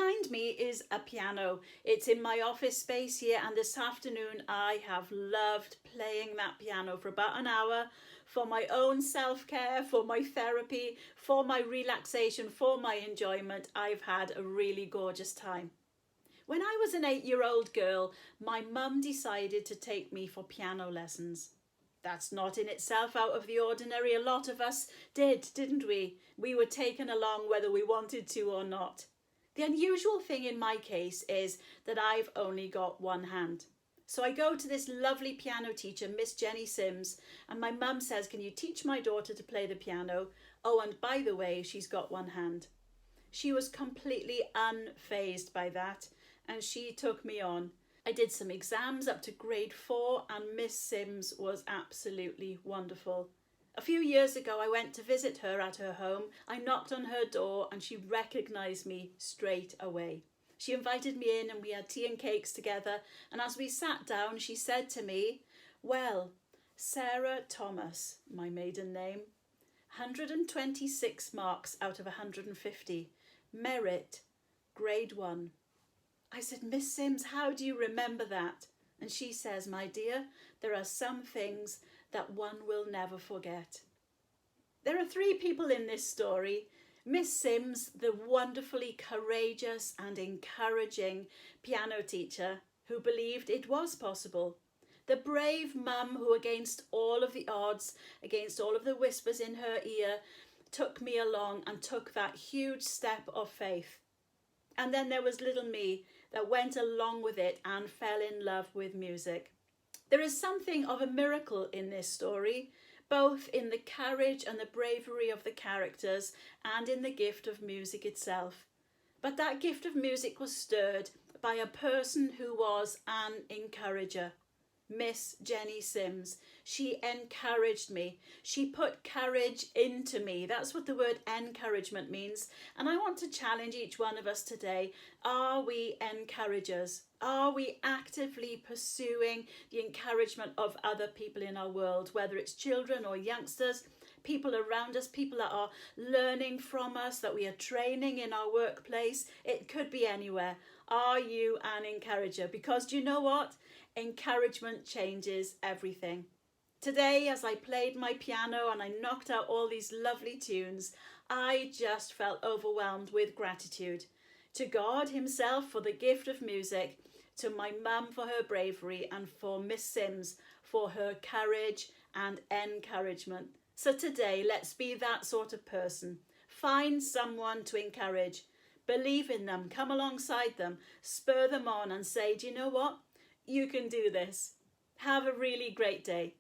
Behind me is a piano. It's in my office space here, and this afternoon I have loved playing that piano for about an hour for my own self-care, for my therapy, for my relaxation, for my enjoyment. I've had a really gorgeous time. When I was an 8-year-old girl, my mum decided to take me for piano lessons. That's not in itself out of the ordinary. A lot of us didn't we? We were taken along whether we wanted to or not. The unusual thing in my case is that I've only got one hand. So I go to this lovely piano teacher, Miss Jenny Sims, and my mum says, can you teach my daughter to play the piano? Oh, and by the way, she's got one hand. She was completely unfazed by that, and she took me on. I did some exams up to grade 4, and Miss Sims was absolutely wonderful. A few years ago, I went to visit her at her home. I knocked on her door and she recognised me straight away. She invited me in and we had tea and cakes together. And as we sat down, she said to me, well, Sarah Thomas, my maiden name, 126 marks out of 150. Merit, grade 1. I said, Miss Sims, how do you remember that? And she says, my dear, there are some things that one will never forget. There are 3 people in this story. Miss Sims, the wonderfully courageous and encouraging piano teacher who believed it was possible. The brave mum who, against all of the odds, against all of the whispers in her ear, took me along and took that huge step of faith. And then there was little me that went along with it and fell in love with music. There is something of a miracle in this story, both in the courage and the bravery of the characters and in the gift of music itself. But that gift of music was stirred by a person who was an encourager, Miss Jenny Sims. She encouraged me. She put courage into me. That's what the word encouragement means. And I want to challenge each one of us today. Are we encouragers? Are we actively pursuing the encouragement of other people in our world, whether it's children or youngsters, people around us, people that are learning from us, that we are training in our workplace? It could be anywhere. Are you an encourager? Because do you know what? Encouragement changes everything. Today, as I played my piano and I knocked out all these lovely tunes, I just felt overwhelmed with gratitude to God himself for the gift of music, to my mum for her bravery, and for Miss Sims for her courage and encouragement. So today, let's be that sort of person. Find someone to encourage. Believe in them, come alongside them, spur them on and say, do you know what? You can do this. Have a really great day.